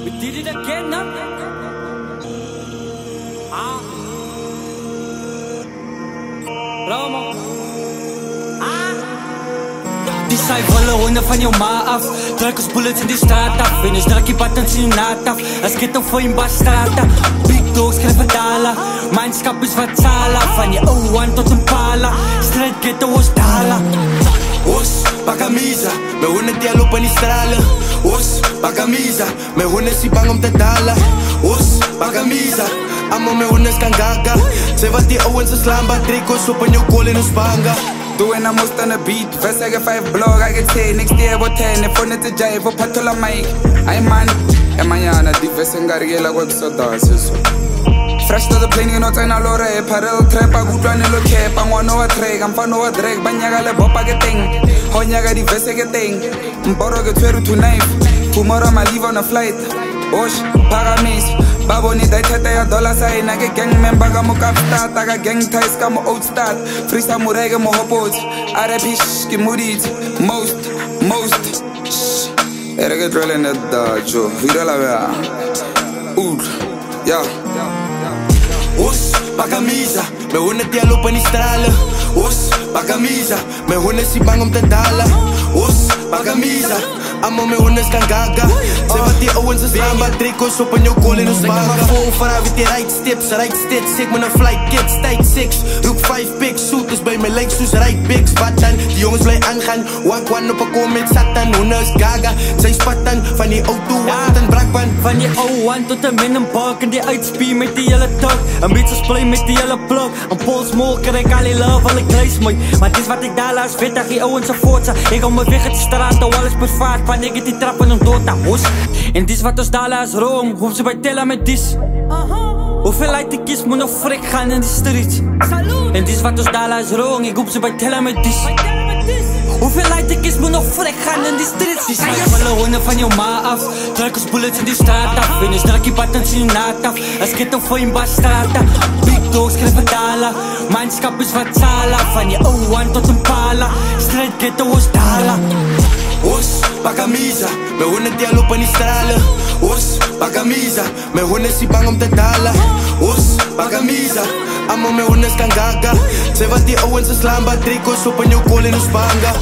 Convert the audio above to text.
We did it again, no? Romo. Die saai willen honde van jou ma af. Druk ons bullets in die straat af. En ons druk die buttons in die naad af. As get op voor in Bastrata. Big dogs skryf dala. Mindskap is wat sala. Van die O1 tot een pala. Strijd ghetto ons dala. Os, pa camisa, me honde die al op in die stralen. Os, pa camisa, me honde si bang om te dalen. Os, pa camisa, allemaal me hondes kan gaga. Sê wat die ouwens is slaan, maar trek ons op in jou kool en ons banga. Doing the most on the beat. First I get 5 blog, I get 10. Next day I go 10. If on it to jive, for patola mic. I man, Emayana, the verse and Gariela web so dances. Fresh to the plane, you know, China Lore. Parallel trap, I good run in the cap. I want no trek, I'm fan no drag. Banyaga le bopa get thing. Honyaga the verse get thing. Mboro get 12 to knife. Tomorrow I leave on a flight. Osh, Paramis. Babo ni dai tete ya dollar sign. I get gang member ga mo cap start. I got gang ties ga mo old start. Free samurai ga mo hopos. RP shh ki murid. Most shh. Era get drilling the dajo. Vira la vea. Oud. Ja. Os, pa camisa, me honde die al op in die stralen. Os, pa camisa, me honde si bang om te dalen. Os, pa camisa, allemaal me hondes kan gaga. Sê wat die ouwens is slaan, maar trek ons op in jou kool en ons banga. Like my phone vanaf met die right steps. Ek met een flight kids, tijd 6. Roek 5 pics, shooters by my legs soos right bigs. Wat dan, die jongens bly aangaan. Walk one op een kom met satan, honde is gaga. Sy spatan, van die auto wat in brakpan. Van die O1 tot een Minenpark. En die uitspie met die hele tok. Een beetje spray met die hele blok. Een polsmoker, ek al die love, al ek reis mooi. Maar dis wat ek daar laat, vettig die ouwens en voortsa. Ek hou my weg uit die straat, al alles bevaart. Van ek het die trappen en dood aan hoes. En dis wat ons daar laat is room. Hoef ze bij tellen met dis. Hoeveel uit die kies moet nog frik gaan in die streets. En dis wat ons daar laat is room. Ik hoef ze bij tellen met dis. Hoeveel uit die kies moet nog frik gaan in die streets. Die saai willen honde van jou ma af. Druk ons bullets in die straat af. En ons druk die buttons in die naad af. As get op voor in Bastrata. Big dogs skryf dala. Mindskap is wat sala. Van die O1 tot een pala. Strijd ghetto ons dala. Os, pa camisa, me honde die al op in die stralen. Os, pa camisa, me honde si bang om te dalen. Os, pa camisa, allemaal me hondes kan gaga. Sê wat die ouwens is slaan, maar trek ons op in jou kool en ons banga.